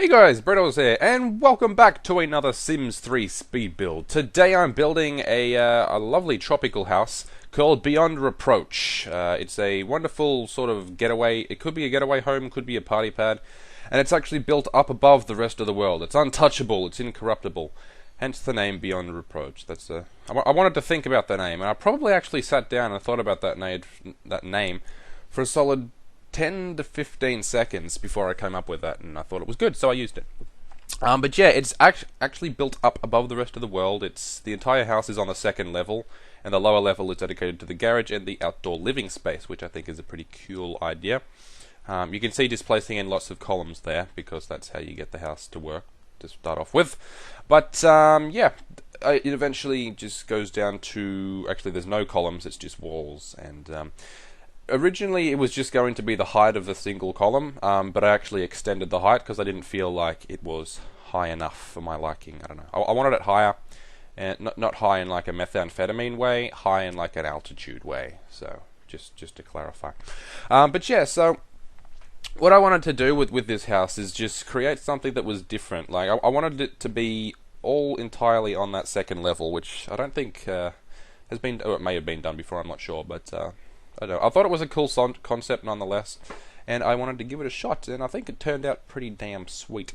Hey guys, Braydoz here, and welcome back to another Sims 3 speed build. Today I'm building a lovely tropical house called Beyond Reproach. It's a wonderful sort of getaway. It could be a getaway home, could be a party pad, and it's actually built up above the rest of the world. It's untouchable, it's incorruptible, hence the name Beyond Reproach. I wanted to think about the name, and I probably actually sat down and thought about that name for a solid 10 to 15 seconds before I came up with that, and I thought it was good, so I used it. But yeah, it's actually built up above the rest of the world. The entire house is on the second level, and the lower level is dedicated to the garage and the outdoor living space, which I think is a pretty cool idea. You can see just placing in lots of columns there, because that's how you get the house to work, to start off with. But yeah, it eventually just goes down to, actually there's no columns, it's just walls, and originally it was just going to be the height of the single column, but I actually extended the height because I didn't feel like it was high enough for my liking. I don't know. I wanted it higher, and not high in like a methamphetamine way, high in like an altitude way. So just to clarify. But yeah, so what I wanted to do with this house is just create something that was different. Like I wanted it to be all entirely on that second level, which I don't think has been, or it may have been done before. I'm not sure, but I don't know. I thought it was a cool concept nonetheless, and I wanted to give it a shot, and I think it turned out pretty damn sweet.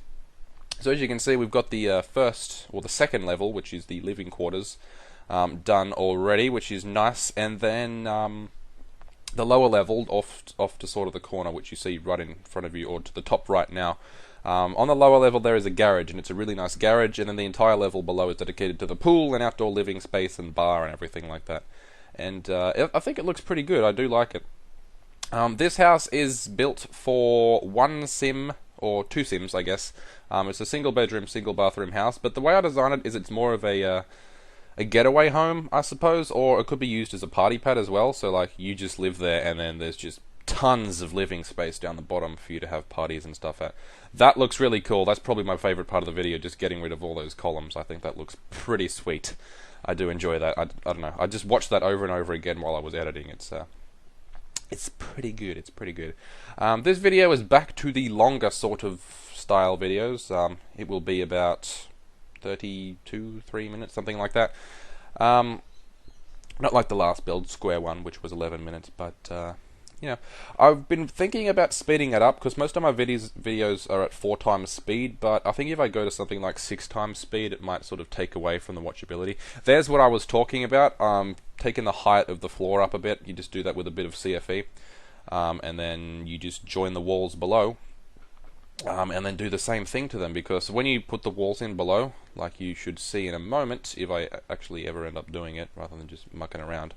So as you can see, we've got the first, or the second level, which is the living quarters, done already, which is nice, and then the lower level, off to sort of the corner, which you see right in front of you, or to the top right now. On the lower level there is a garage, and it's a really nice garage, and then the entire level below is dedicated to the pool and outdoor living space and bar and everything like that. And I think it looks pretty good. I do like it. This house is built for one sim, or two sims, I guess. It's a single bedroom, single bathroom house, but the way I designed it is it's more of a getaway home, I suppose, or it could be used as a party pad as well. So like you just live there, and then there's just tons of living space down the bottom for you to have parties and stuff at. That looks really cool. That's probably my favorite part of the video, just getting rid of all those columns. I think that looks pretty sweet. I do enjoy that. I don't know. I just watched that over and over again while I was editing. It's pretty good. It's pretty good. This video is back to the longer sort of style videos. It will be about 3 minutes, something like that. Not like the last build, square one, which was 11 minutes, but you know, I've been thinking about speeding it up, because most of my videos are at 4 times speed, but I think if I go to something like 6 times speed, it might sort of take away from the watchability. There's what I was talking about, taking the height of the floor up a bit. You just do that with a bit of CFE, and then you just join the walls below, and then do the same thing to them, because when you put the walls in below, like you should see in a moment, if I actually ever end up doing it, rather than just mucking around,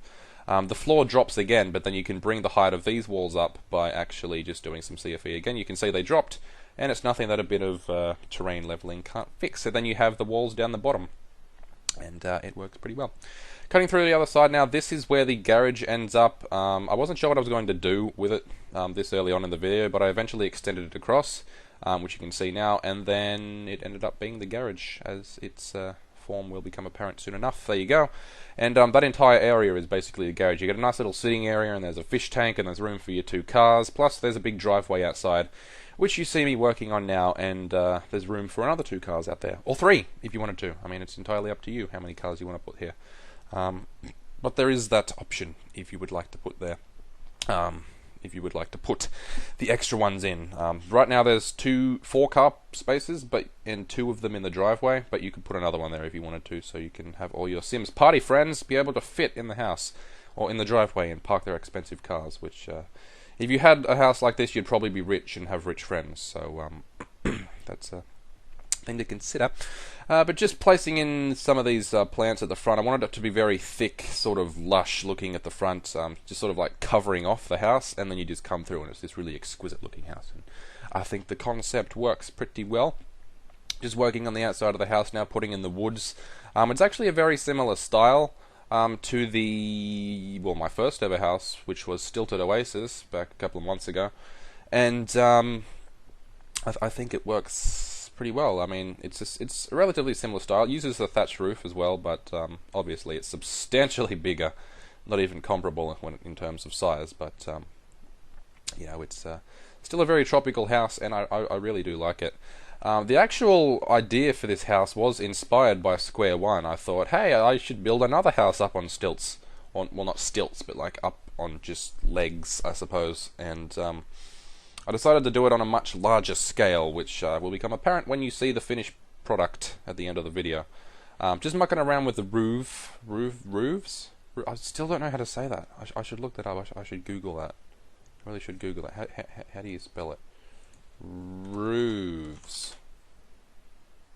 the floor drops again, but then you can bring the height of these walls up by actually just doing some CFE again. You can see they dropped, and it's nothing that a bit of terrain leveling can't fix. So then you have the walls down the bottom, and it works pretty well. Cutting through the other side now, this is where the garage ends up. I wasn't sure what I was going to do with it this early on in the video, but I eventually extended it across, which you can see now, and then it ended up being the garage, as its form will become apparent soon enough. There you go. And that entire area is basically the garage. You get a nice little sitting area, and there's a fish tank, and there's room for your 2 cars, plus there's a big driveway outside, which you see me working on now, and there's room for another 2 cars out there, or 3 if you wanted to. I mean, it's entirely up to you how many cars you want to put here, but there is that option if you would like to put there, if you would like to put the extra ones in. Right now there's 4 car spaces, and 2 of them in the driveway, but you could put another one there if you wanted to, so you can have all your Sims party friends be able to fit in the house, or in the driveway, and park their expensive cars, which, if you had a house like this, you'd probably be rich and have rich friends, so that's a thing to consider. But just placing in some of these plants at the front, I wanted it to be very thick, sort of lush looking at the front, just sort of like covering off the house, and then you just come through and it's this really exquisite looking house. And I think the concept works pretty well. Just working on the outside of the house now, putting in the woods. It's actually a very similar style to my first ever house, which was Stilted Oasis back a couple of months ago, and I think it works pretty well. I mean, it's a relatively similar style. It uses a thatched roof as well, but obviously it's substantially bigger, not even comparable in terms of size, but you know, it's still a very tropical house, and I really do like it. The actual idea for this house was inspired by Square One. I thought, hey, I should build another house up on stilts. Well, not stilts, but like up on just legs, I suppose. And I decided to do it on a much larger scale, which will become apparent when you see the finished product at the end of the video. Just mucking around with the roofs? I still don't know how to say that. I should look that up. I should Google that. I really should Google that. How do you spell it? Roofs.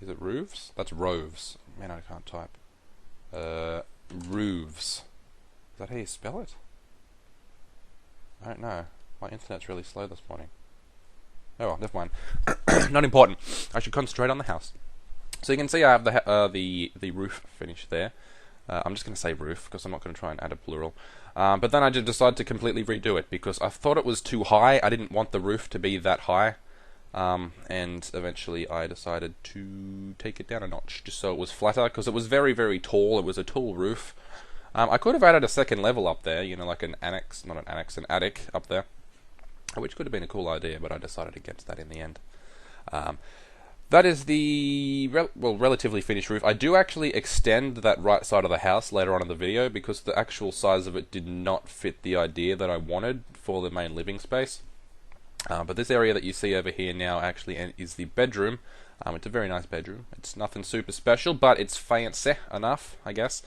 Is it roofs? That's roves. Man, I can't type. Roofs. Is that how you spell it? I don't know. My internet's really slow this morning. Oh well, never mind. Not important. I should concentrate on the house. So you can see I have the roof finished there. I'm just going to say roof because I'm not going to try and add a plural. But then I just decided to completely redo it because I thought it was too high. I didn't want the roof to be that high. And eventually I decided to take it down a notch just so it was flatter because it was very, very tall. It was a tall roof. I could have added a second level up there, you know, like an annex, not an annex, an attic up there, which could have been a cool idea, but I decided against that in the end. That is the relatively finished roof. I do actually extend that right side of the house later on in the video because the actual size of it did not fit the idea that I wanted for the main living space. But this area that you see over here now actually is the bedroom. It's a very nice bedroom. It's nothing super special, but it's fancy enough, I guess.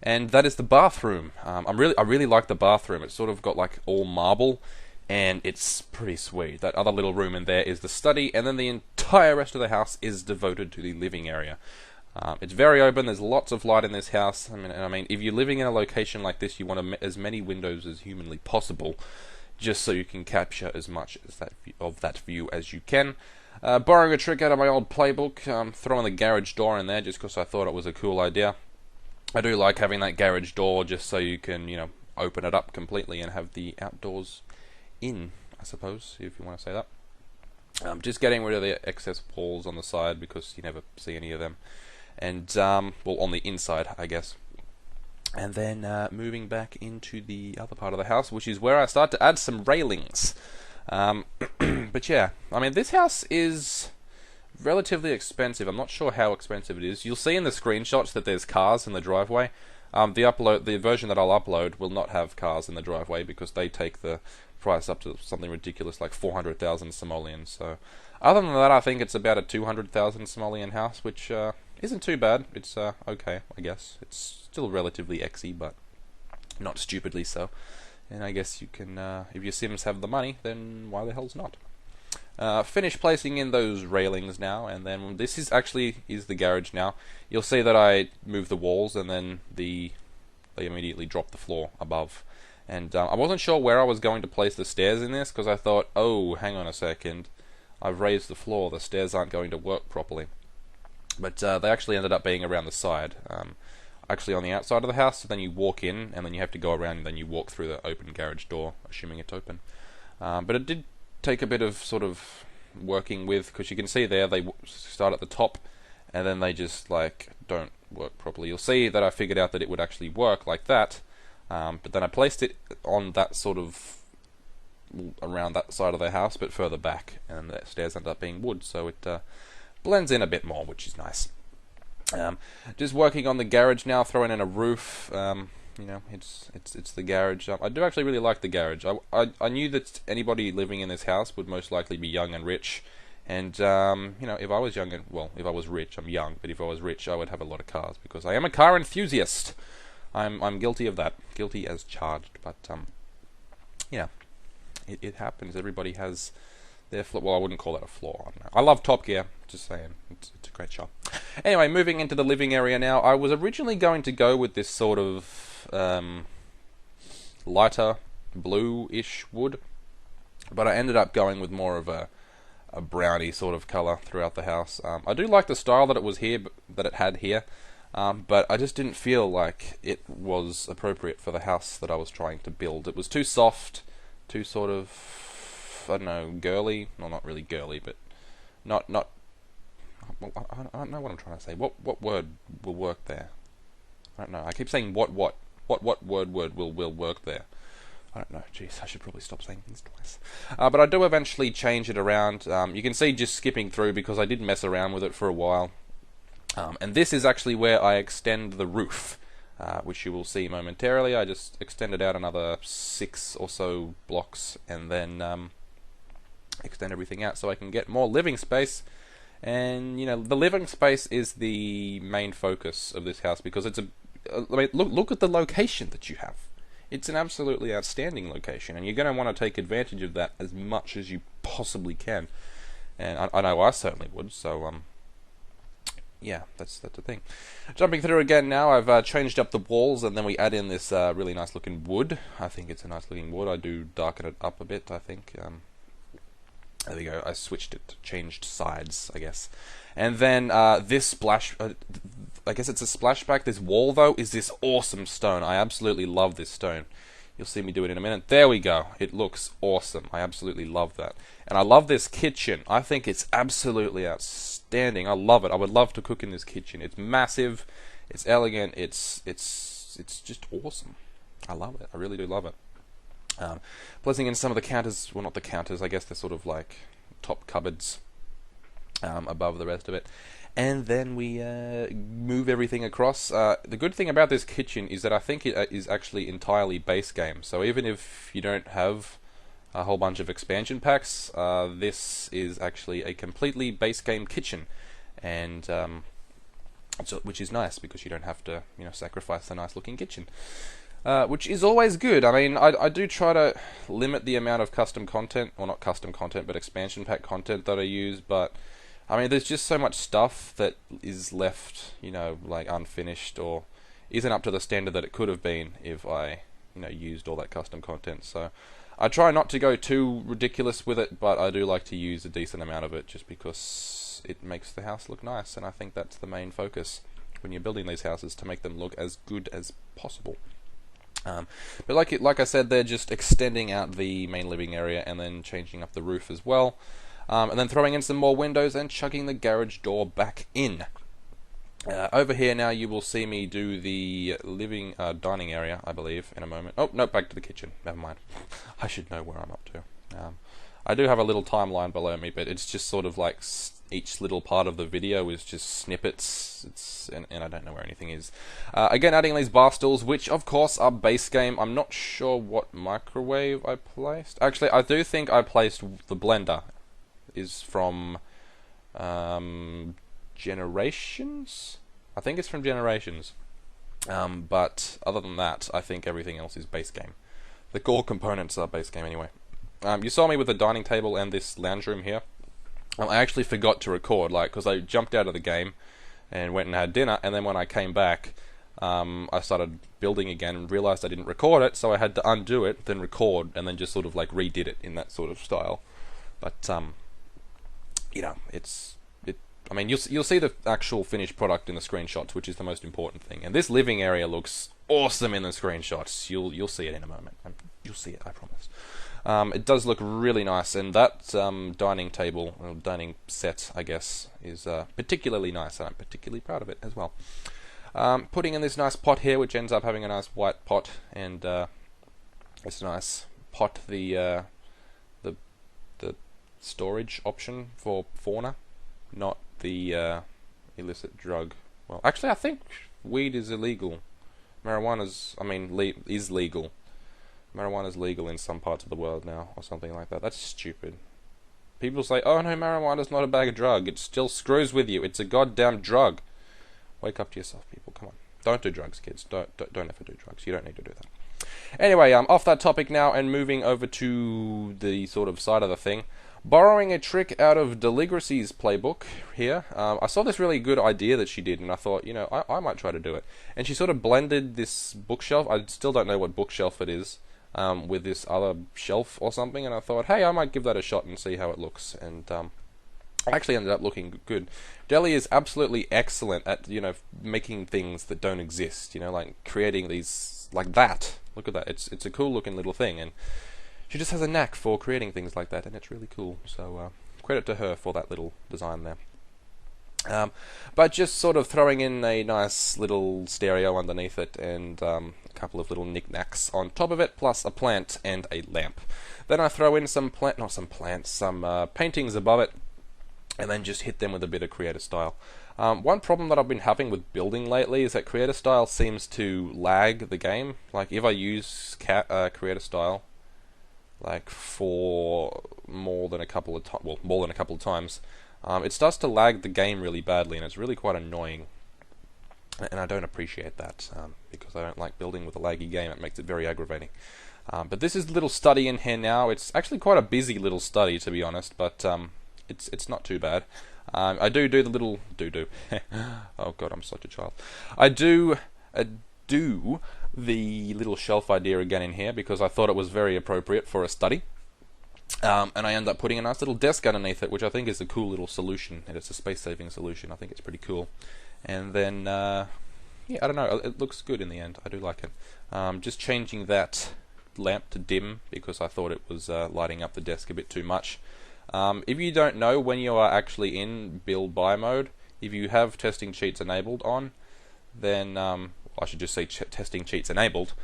And that is the bathroom. I really like the bathroom. It's sort of got like all marble, and it's pretty sweet. That other little room in there is the study, and then the entire rest of the house is devoted to the living area. It's very open. There's lots of light in this house. I mean, if you're living in a location like this, you want as many windows as humanly possible, just so you can capture as much as of that view as you can. Borrowing a trick out of my old playbook, throwing the garage door in there just because I thought it was a cool idea. I do like having that garage door just so you can, you know, open it up completely and have the outdoors in, I suppose, if you want to say that. Just getting rid of the excess walls on the side because you never see any of them. And, well, on the inside, I guess. And then moving back into the other part of the house, which is where I start to add some railings. But yeah, I mean, this house is relatively expensive. I'm not sure how expensive it is. You'll see in the screenshots that there's cars in the driveway. The version that I'll upload will not have cars in the driveway because they take the price up to something ridiculous like 400,000 simoleons. So other than that, I think it's about a 200,000 simoleon house, which isn't too bad. It's okay, I guess. It's still relatively exy, but not stupidly so. And I guess you can, if your Sims have the money, then why the hell's not? Finish placing in those railings now, and then this is the garage now. You'll see that I move the walls, and then they immediately drop the floor above. And I wasn't sure where I was going to place the stairs in this, because I thought, oh, hang on a second, I've raised the floor, the stairs aren't going to work properly. But they actually ended up being around the side. Actually on the outside of the house, so then you walk in, and then you have to go around, and then you walk through the open garage door, assuming it's open. But it did take a bit of sort of working with, because you can see there they start at the top and then they just like don't work properly. You'll see that I figured out that it would actually work like that, but then I placed it on that sort of around that side of the house but further back, and the stairs end up being wood, so it blends in a bit more, which is nice. Just working on the garage now, throwing in a roof. You know, it's the garage. I do actually really like the garage. I knew that anybody living in this house would most likely be young and rich, and you know, if I was young and, well, if I was rich, I'm young, but if I was rich, I would have a lot of cars because I am a car enthusiast. I'm guilty of that, guilty as charged. But yeah, it happens. Everybody has their flaw. Well, I wouldn't call that a flaw. I don't know. I love Top Gear. Just saying, it's a great shot. Anyway, moving into the living area now. I was originally going to go with this sort of lighter blue-ish wood, but I ended up going with more of a browny sort of color throughout the house. I do like the style that it had here, but I just didn't feel like it was appropriate for the house that I was trying to build. It was too soft, too sort of, I don't know, girly. Well, not really girly, but not. Well, I don't know what I'm trying to say. What word will work there? I don't know. I keep saying what word will work there. I don't know, jeez, I should probably stop saying things twice. But I do eventually change it around. You can see just skipping through because I did mess around with it for a while. And this is actually where I extend the roof, which you will see momentarily. I just extended out another 6 or so blocks and then extend everything out so I can get more living space. And, you know, the living space is the main focus of this house because it's I mean, look at the location that you have. It's an absolutely outstanding location, and you're going to want to take advantage of that as much as you possibly can. And I know I certainly would, so, yeah, that's the thing. Jumping through again now, I've changed up the walls, and then we add in this really nice looking wood. I think it's a nice looking wood. I do darken it up a bit, I think. There we go, I switched it, changed sides, I guess. And then this splash, I guess it's a splashback. This wall, though, is this awesome stone. I absolutely love this stone. You'll see me do it in a minute. There we go. It looks awesome. I absolutely love that. And I love this kitchen. I think it's absolutely outstanding. I love it. I would love to cook in this kitchen. It's massive. It's elegant. It's just awesome. I love it. I really do love it. Placing in some of the counters, well, not the counters, I guess they're sort of like top cupboards above the rest of it. And then we move everything across. The good thing about this kitchen is that I think it is actually entirely base game. So even if you don't have a whole bunch of expansion packs, this is actually a completely base game kitchen, and so, which is nice because you don't have to, you know, sacrifice the nice looking kitchen. Which is always good. I mean, I do try to limit the amount of custom content, or not custom content, but expansion pack content that I use, but I mean, there's just so much stuff that is left, you know, like unfinished, or isn't up to the standard that it could have been if I, you know, used all that custom content. So I try not to go too ridiculous with it, but I do like to use a decent amount of it just because it makes the house look nice, and I think that's the main focus when you're building these houses, to make them look as good as possible. But like I said, they're just extending out the main living area and then changing up the roof as well. And then throwing in some more windows and chucking the garage door back in. Over here now you will see me do the living dining area, I believe, in a moment. Oh, no, back to the kitchen. Never mind. I should know where I'm up to. I do have a little timeline below me, but it's just sort of like each little part of the video is just snippets, and I don't know where anything is. Again, adding these bar stools, which of course are base game. I'm not sure what microwave I placed. Actually, I do think I placed the blender. Is from Generations? I think it's from Generations. But other than that, I think everything else is base game. The core components are base game anyway. You saw me with the dining table and this lounge room here. I actually forgot to record, because I jumped out of the game and went and had dinner, and then when I came back, I started building again and realized I didn't record it, so I had to undo it, then record, and then just sort of like redid it in that sort of style. But you know, I mean, you'll see the actual finished product in the screenshots, which is the most important thing. And this living area looks awesome in the screenshots. You'll see it in a moment. You'll see it, I promise. It does look really nice, and that dining table, or dining set, I guess, is particularly nice, and I'm particularly proud of it as well. Putting in this nice pot here, which ends up having a nice white pot, and this nice pot, the storage option for fauna, not the illicit drug. Well, actually, I think weed is illegal. Marijuana's, is legal. Marijuana's legal in some parts of the world now, or something like that. That's stupid. People say, oh no, marijuana's not a bag of drug. It still screws with you. It's a goddamn drug. Wake up to yourself, people. Come on. Don't do drugs, kids. Don't ever do drugs. You don't need to do that. Anyway, off that topic now, and moving over to the sort of side of the thing. Borrowing a trick out of Deligracy's playbook here. I saw this really good idea that she did, and I thought, you know, I might try to do it. And she sort of blended this bookshelf. I still don't know what bookshelf it is. With this other shelf or something, and I thought, hey, I might give that a shot and see how it looks, and actually ended up looking good. Deli is absolutely excellent at, you know, making things that don't exist, you know, like creating these, like that. Look at that, it's a cool looking little thing, and she just has a knack for creating things like that, and it's really cool, so credit to her for that little design there. But just sort of throwing in a nice little stereo underneath it and a couple of little knickknacks on top of it, plus a plant and a lamp. Then I throw in some paintings above it, and then just hit them with a bit of creator style. One problem that I've been having with building lately is that creator style seems to lag the game. Like if I use creator style, like for more than a couple of times, it starts to lag the game really badly, and it's really quite annoying. And I don't appreciate that because I don't like building with a laggy game. It makes it very aggravating. But this is a little study in here now. It's actually quite a busy little study, to be honest, but it's not too bad. I do the little oh god, I'm such a child. I do the little shelf idea again in here because I thought it was very appropriate for a study. And I end up putting a nice little desk underneath it, which I think is a cool little solution, and it's a space-saving solution. I think it's pretty cool. And then, yeah, I don't know, it looks good in the end. I do like it. Just changing that lamp to dim because I thought it was lighting up the desk a bit too much. If you don't know when you are actually in build by mode, if you have testing cheats enabled on, then I should just say testing cheats enabled,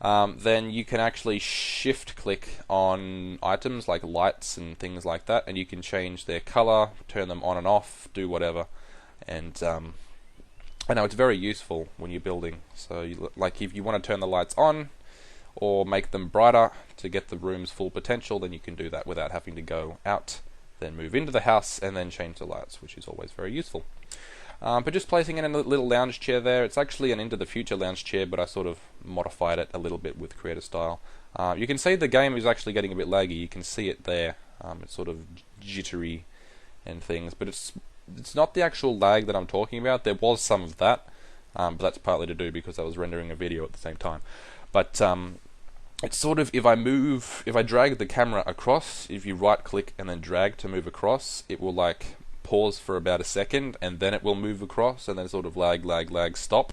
then you can actually shift click on items like lights and things like that, and you can change their color, turn them on and off, do whatever. And I know it's very useful when you're building. So like if you want to turn the lights on or make them brighter to get the room's full potential, then you can do that without having to go out, then move into the house and then change the lights, which is always very useful. But just placing it in a little lounge chair there. It's actually an Into the Future lounge chair, but I sort of modified it a little bit with creator style. You can see the game is actually getting a bit laggy. You can see it there. It's sort of jittery and things, but it's not the actual lag that I'm talking about. There was some of that, but that's partly to do because I was rendering a video at the same time. But it's sort of, if I drag the camera across, if you right click and then drag to move across, it will like pause for about a second and then it will move across and then sort of lag, stop.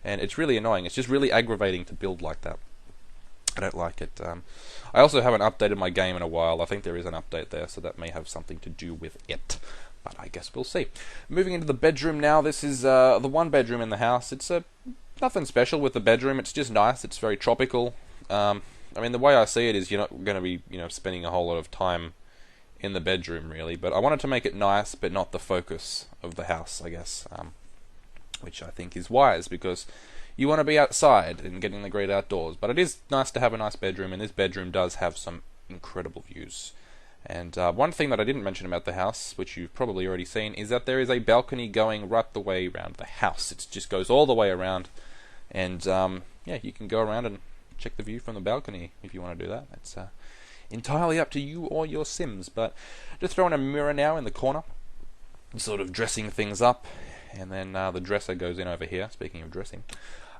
And it's really annoying. It's just really aggravating to build like that. I don't like it. I also haven't updated my game in a while. I think there is an update there, so that may have something to do with it. But I guess we'll see. Moving into the bedroom now. This is the one bedroom in the house. It's nothing special with the bedroom. It's just nice. It's very tropical. I mean, the way I see it is you're not going to be, spending a whole lot of time in the bedroom, really. But I wanted to make it nice, but not the focus of the house, I guess. Which I think is wise, because you want to be outside and getting the great outdoors. But it is nice to have a nice bedroom, and this bedroom does have some incredible views. And one thing that I didn't mention about the house, which you've probably already seen, is that there is a balcony going right the way around the house. It just goes all the way around. And, yeah, you can go around and check the view from the balcony if you want to do that. It's entirely up to you or your Sims. But just throwing a mirror now in the corner, sort of dressing things up. And then the dresser goes in over here, speaking of dressing.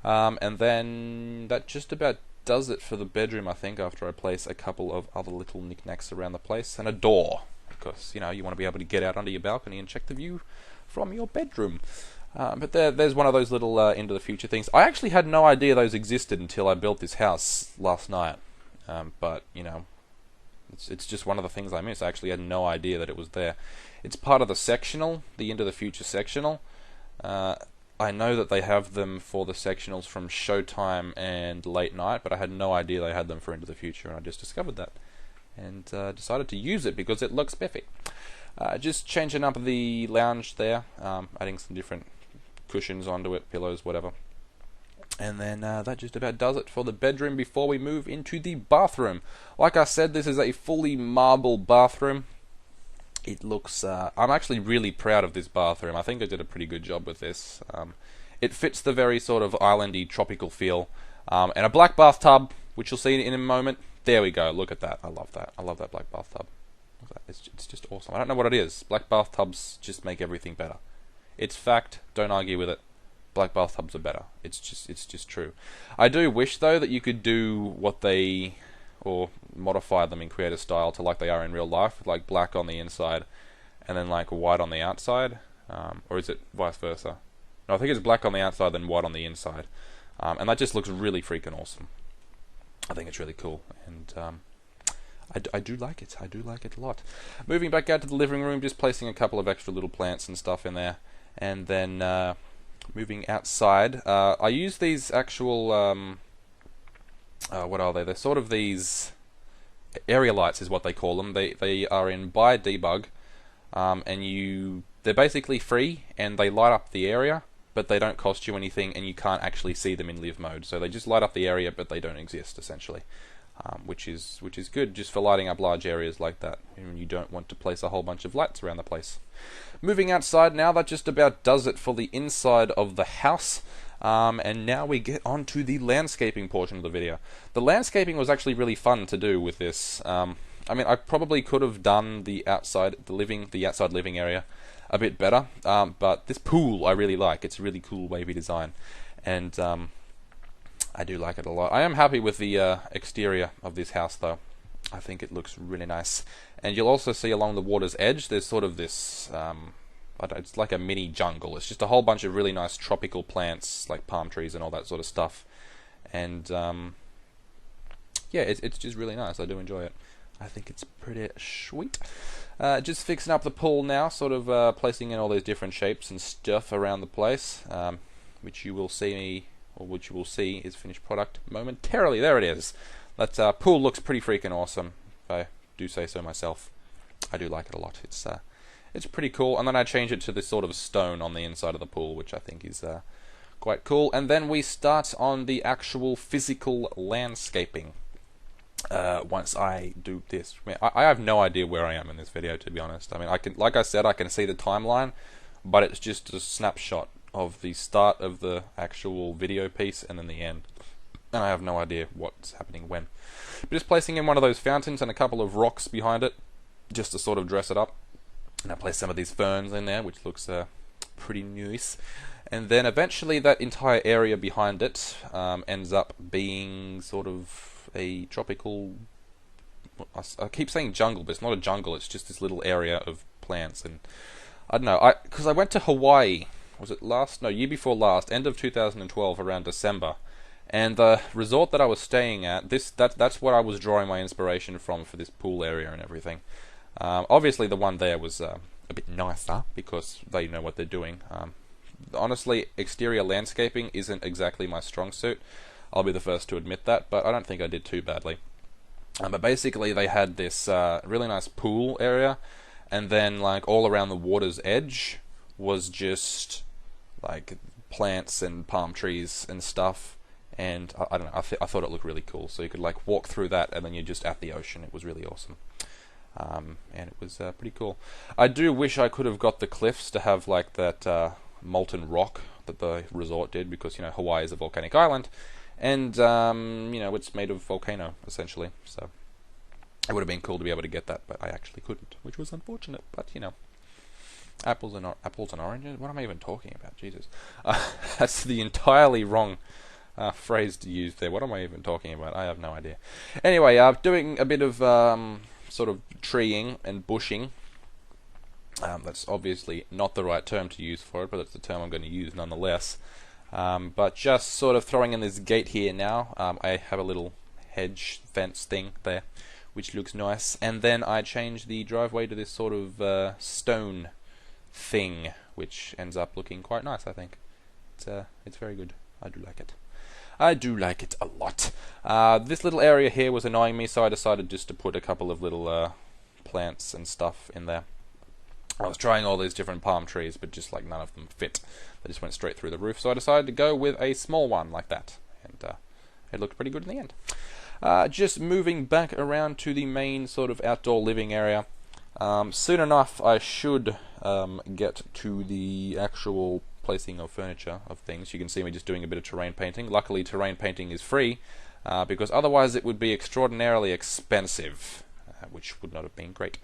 And then that just about does it for the bedroom, I think, after I place a couple of other little knickknacks around the place. And a door, because, you want to be able to get out onto your balcony and check the view from your bedroom. But there's one of those little Into the Future things. I actually had no idea those existed until I built this house last night. But, it's just one of the things I missed. I actually had no idea that it was there. It's part of the sectional, the Into the Future sectional. I know that they have them for the sectionals from Showtime and Late Night, but I had no idea they had them for Into the Future, and I just discovered that. And decided to use it because it looks spiffy. Just changing up the lounge there, adding some different cushions onto it, pillows, whatever. And then that just about does it for the bedroom before we move into the bathroom. Like I said, this is a fully marble bathroom. It looks... I'm actually really proud of this bathroom. I think I did a pretty good job with this. It fits the very sort of islandy, tropical feel. And a black bathtub, which you'll see in a moment. There we go. Look at that. I love that. I love that black bathtub. Look at that. It's just awesome. I don't know what it is. Black bathtubs just make everything better. It's fact. Don't argue with it. Black bathtubs are better. It's just true. I do wish, though, that you could do what they... or modify them in creator style to like they are in real life, with like black on the inside and then like white on the outside, or is it vice versa? No, I think it's black on the outside then white on the inside, and that just looks really freaking awesome. I think it's really cool, and I do like it. I do like it a lot. Moving back out to the living room, just placing a couple of extra little plants and stuff in there, and then moving outside. I use these actual what are they? They're sort of these area lights, is what they call them. They are in by debug, and they're basically free and they light up the area, but they don't cost you anything, and you can't actually see them in live mode. So they just light up the area, but they don't exist essentially. Which is good just for lighting up large areas like that, and you don't want to place a whole bunch of lights around the place. Moving outside now, that just about does it for the inside of the house. And now we get on to the landscaping portion of the video. The landscaping was actually really fun to do with this. I mean, I probably could have done the outside living area a bit better, but this pool I really like. It's a really cool wavy design, and I do like it a lot. I am happy with the exterior of this house though. I think it looks really nice. And you'll also see along the water's edge there's sort of this, it's like a mini jungle. It's just a whole bunch of really nice tropical plants like palm trees and all that sort of stuff. And yeah, it's just really nice. I do enjoy it. I think it's pretty sweet. Just fixing up the pool now, sort of placing in all these different shapes and stuff around the place, which you will see is finished product momentarily. There it is. That pool looks pretty freaking awesome, if I do say so myself. I do like it a lot. It's pretty cool. And then I change it to this sort of stone on the inside of the pool, which I think is quite cool. And then we start on the actual physical landscaping. Once I do this, I have no idea where I am in this video, to be honest. I mean, like I said, I can see the timeline, but it's just a snapshot of the start of the actual video piece and then the end, and I have no idea what's happening when. But just placing in one of those fountains and a couple of rocks behind it, just to sort of dress it up. And I place some of these ferns in there, which looks pretty nice. And then eventually that entire area behind it ends up being sort of a tropical... I keep saying jungle, but it's not a jungle, it's just this little area of plants. And I don't know, because I went to Hawaii, was it year before last, end of 2012, around December. And the resort that I was staying at, that's what I was drawing my inspiration from for this pool area and everything. Obviously the one there was a bit nicer, because they know what they're doing. Honestly, exterior landscaping isn't exactly my strong suit. I'll be the first to admit that, but I don't think I did too badly. But basically they had this really nice pool area, and then like all around the water's edge was just like plants and palm trees and stuff, and I don't know, I thought it looked really cool. So you could like walk through that and then you're just at the ocean. It was really awesome. And it was pretty cool. I do wish I could have got the cliffs to have like that molten rock that the resort did, because, you know, Hawaii is a volcanic island, and you know, it's made of volcano essentially. So it would have been cool to be able to get that, but I actually couldn't, which was unfortunate. But you know, apples and oranges. What am I even talking about? Jesus, that's the entirely wrong phrase to use there. What am I even talking about? I have no idea. Anyway, doing a bit of sort of treeing and bushing. That's obviously not the right term to use for it, but it's the term I'm going to use nonetheless. But just sort of throwing in this gate here now. I have a little hedge fence thing there, which looks nice. And then I change the driveway to this sort of stone thing, which ends up looking quite nice, I think. It's very good. I do like it. I do like it a lot. This little area here was annoying me, so I decided just to put a couple of little plants and stuff in there. I was trying all these different palm trees, but just like none of them fit. They just went straight through the roof, so I decided to go with a small one like that, and it looked pretty good in the end. Just moving back around to the main sort of outdoor living area. Soon enough I should get to the actual placing of furniture, of things. You can see me just doing a bit of terrain painting. Luckily terrain painting is free, because otherwise it would be extraordinarily expensive, which would not have been great.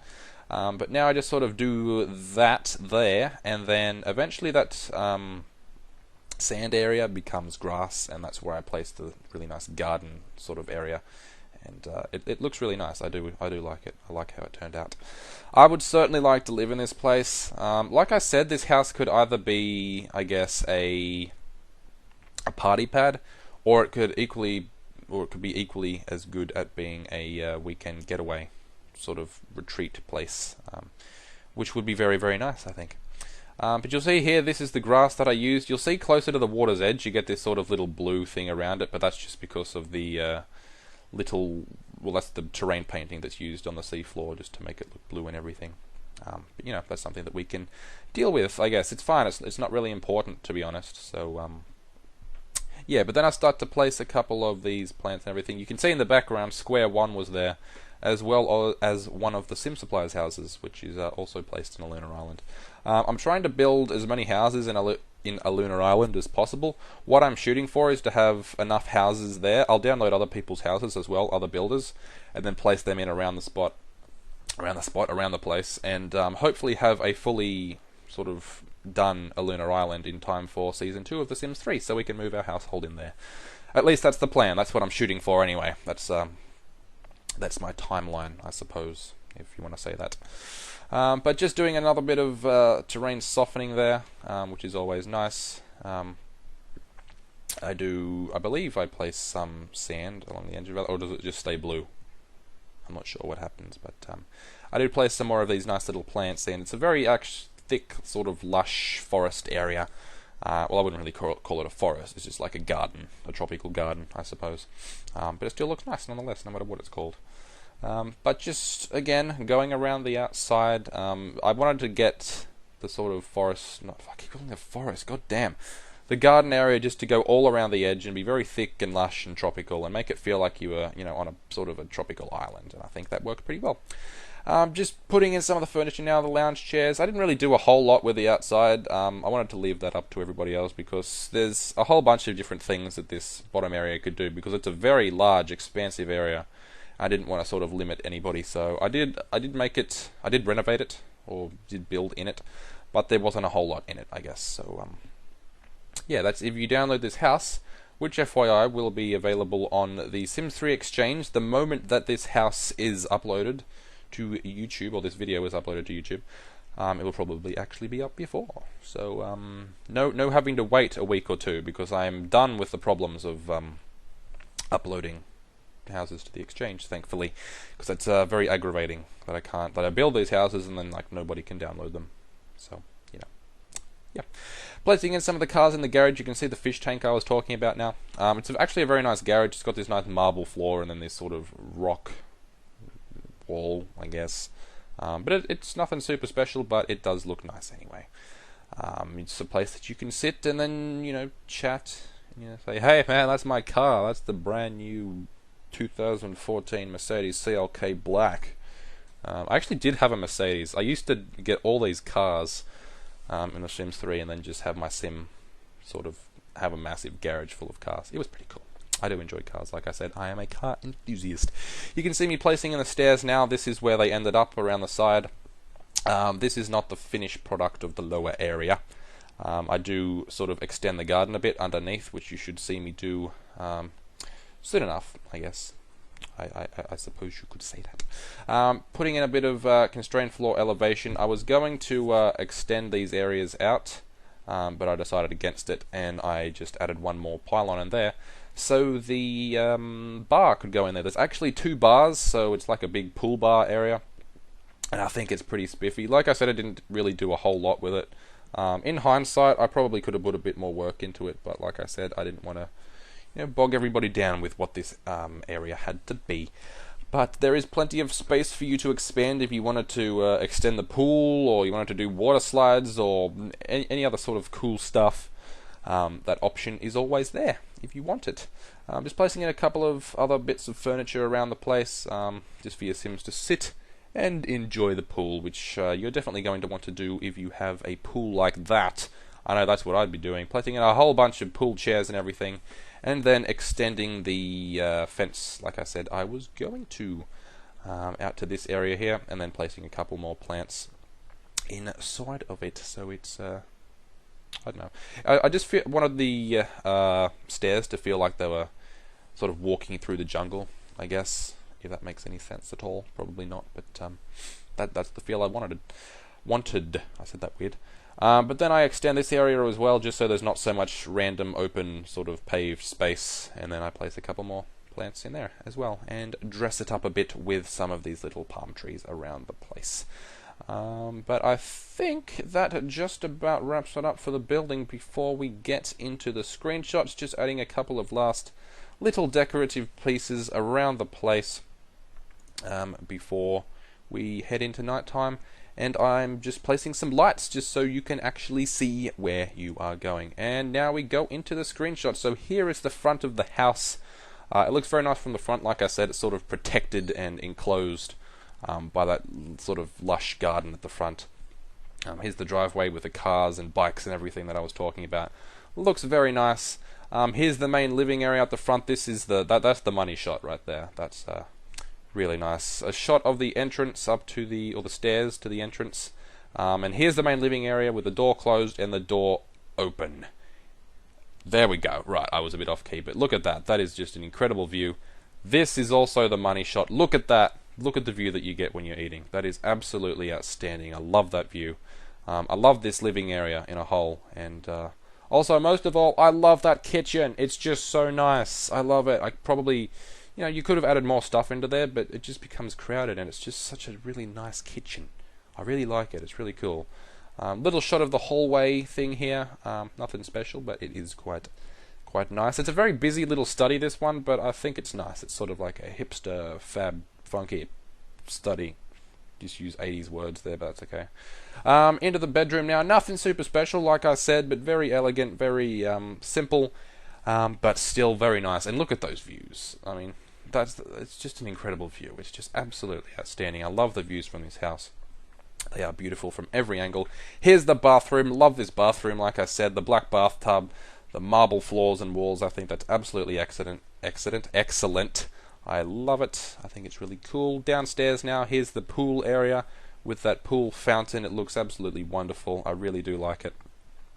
But now I just sort of do that there, and then eventually that sand area becomes grass, and that's where I place the really nice garden sort of area. And it looks really nice. I do like it. I like how it turned out. I would certainly like to live in this place. Like I said, this house could either be, I guess, a party pad, or it could equally or it could be equally as good at being a weekend getaway sort of retreat place, which would be very, very nice, I think. But you'll see here, this is the grass that I used. You'll see closer to the water's edge, you get this sort of little blue thing around it, but that's just because of the that's the terrain painting that's used on the seafloor just to make it look blue and everything. But you know, that's something that we can deal with, I guess. It's fine, it's not really important, to be honest. So, yeah, but then I start to place a couple of these plants and everything. You can see in the background, Square One was there, as well as one of the Sim Supplies houses, which is also placed in a lunar island. I'm trying to build as many houses in a lunar island as possible. What I'm shooting for is to have enough houses there. I'll download other people's houses as well, other builders, and then place them in around the place, and hopefully have a fully sort of done a lunar island in time for Season 2 of The Sims 3, so we can move our household in there. At least that's the plan. That's what I'm shooting for anyway. That's my timeline, I suppose, if you want to say that. But just doing another bit of terrain softening there, which is always nice. I believe I place some sand along the edge of it, or does it just stay blue? I'm not sure what happens, but I do place some more of these nice little plants in. It's a very thick, sort of lush forest area. Well, I wouldn't really call it a forest. It's just like a garden, a tropical garden, I suppose. But it still looks nice nonetheless, no matter what it's called. But just, again, going around the outside, I wanted to get the sort of forest, I keep calling it a forest, god damn. The garden area just to go all around the edge and be very thick and lush and tropical and make it feel like you were, you know, on a sort of a tropical island. And I think that worked pretty well. Just putting in some of the furniture now, the lounge chairs. I didn't really do a whole lot with the outside. I wanted to leave that up to everybody else because there's a whole bunch of different things that this bottom area could do because it's a very large, expansive area. I didn't want to sort of limit anybody, so I did renovate it, or did build in it, but there wasn't a whole lot in it, I guess. So, yeah, that's if you download this house, which FYI will be available on the Sims 3 Exchange the moment that this house is uploaded to YouTube, or this video is uploaded to YouTube. It will probably actually be up before. So, no having to wait a week or two, because I'm done with the problems of uploading houses to the Exchange, thankfully, because that's very aggravating that I build these houses and then like nobody can download them. So, you know, yeah. Placing in some of the cars in the garage, you can see the fish tank I was talking about now. It's actually a very nice garage. It's got this nice marble floor and then this sort of rock wall, I guess. But it's nothing super special, but it does look nice anyway. It's a place that you can sit and then, you know, chat. You know, say, hey man, that's my car. That's the brand new 2014 Mercedes CLK Black. I actually did have a Mercedes. I used to get all these cars in The Sims 3 and then just have my sim sort of have a massive garage full of cars. It was pretty cool. I do enjoy cars, like I said. I am a car enthusiast. You can see me placing in the stairs now. This is where they ended up around the side. This is not the finished product of the lower area. I do sort of extend the garden a bit underneath, which you should see me do soon enough, I guess. I suppose you could say that. Putting in a bit of constrained floor elevation. I was going to extend these areas out, but I decided against it, and I just added one more pylon in there, so the bar could go in there. There's actually 2 bars, so it's like a big pool bar area, and I think it's pretty spiffy. Like I said, I didn't really do a whole lot with it. In hindsight, I probably could have put a bit more work into it, but like I said, I didn't want to, you know, bog everybody down with what this area had to be. But there is plenty of space for you to expand if you wanted to extend the pool, or you wanted to do water slides, or any other sort of cool stuff. That option is always there if you want it. Just placing in a couple of other bits of furniture around the place, just for your Sims to sit and enjoy the pool, which you're definitely going to want to do if you have a pool like that. I know that's what I'd be doing, placing in a whole bunch of pool chairs and everything, and then extending the fence, like I said I was going to, out to this area here, and then placing a couple more plants inside of it, so it's, I don't know. I just wanted the stairs to feel like they were sort of walking through the jungle, I guess, if that makes any sense at all. Probably not, but that's the feel I wanted. I said that weird. But then I extend this area as well, just so there's not so much random open sort of paved space, and then I place a couple more plants in there as well, and dress it up a bit with some of these little palm trees around the place. But I think that just about wraps it up for the building before we get into the screenshots. Just adding a couple of last little decorative pieces around the place before we head into nighttime. And I'm just placing some lights just so you can actually see where you are going. And now we go into the screenshot. So here is the front of the house. It looks very nice from the front. Like I said, it's sort of protected and enclosed by that sort of lush garden at the front. Here's the driveway with the cars and bikes and everything that I was talking about. Looks very nice. Here's the main living area at the front. This is that's the money shot right there. That's really nice. A shot of the entrance up to the stairs to the entrance. And here's the main living area with the door closed and the door open. There we go. Right, I was a bit off key, but look at that. That is just an incredible view. This is also the money shot. Look at that. Look at the view that you get when you're eating. That is absolutely outstanding. I love that view. I love this living area in a whole. And also, most of all, I love that kitchen. It's just so nice. I love it. I probably, you could have added more stuff into there, but it just becomes crowded, and it's just such a really nice kitchen. I really like it. It's really cool. Little shot of the hallway thing here. Nothing special, but it is quite nice. It's a very busy little study, this one, but I think it's nice. It's sort of like a hipster, fab, funky study. Just use 80s words there, but that's okay. Into the bedroom now. Nothing super special, like I said, but very elegant, very simple, but still very nice. And look at those views. I mean, it's just an incredible view. It's just absolutely outstanding. I love the views from this house. They are beautiful from every angle. Here's the bathroom. Love this bathroom, like I said. The black bathtub, the marble floors and walls. I think that's absolutely excellent. I love it. I think it's really cool. Downstairs now, here's the pool area with that pool fountain. It looks absolutely wonderful. I really do like it.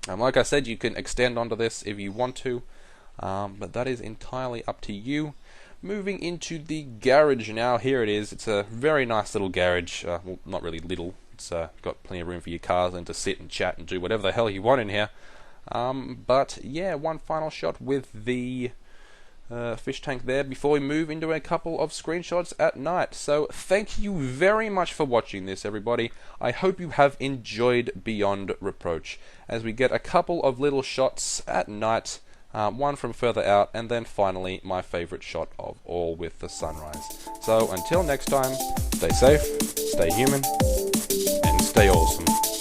Like I said, you can extend onto this if you want to, but that is entirely up to you. Moving into the garage now. Here it is. It's a very nice little garage. Well, not really little. It's got plenty of room for your cars and to sit and chat and do whatever the hell you want in here. But yeah, one final shot with the fish tank there before we move into a couple of screenshots at night. So thank you very much for watching this, everybody. I hope you have enjoyed Beyond Reproach as we get a couple of little shots at night, one from further out, and then finally my favorite shot of all with the sunrise. So until next time, stay safe, stay human, and stay awesome.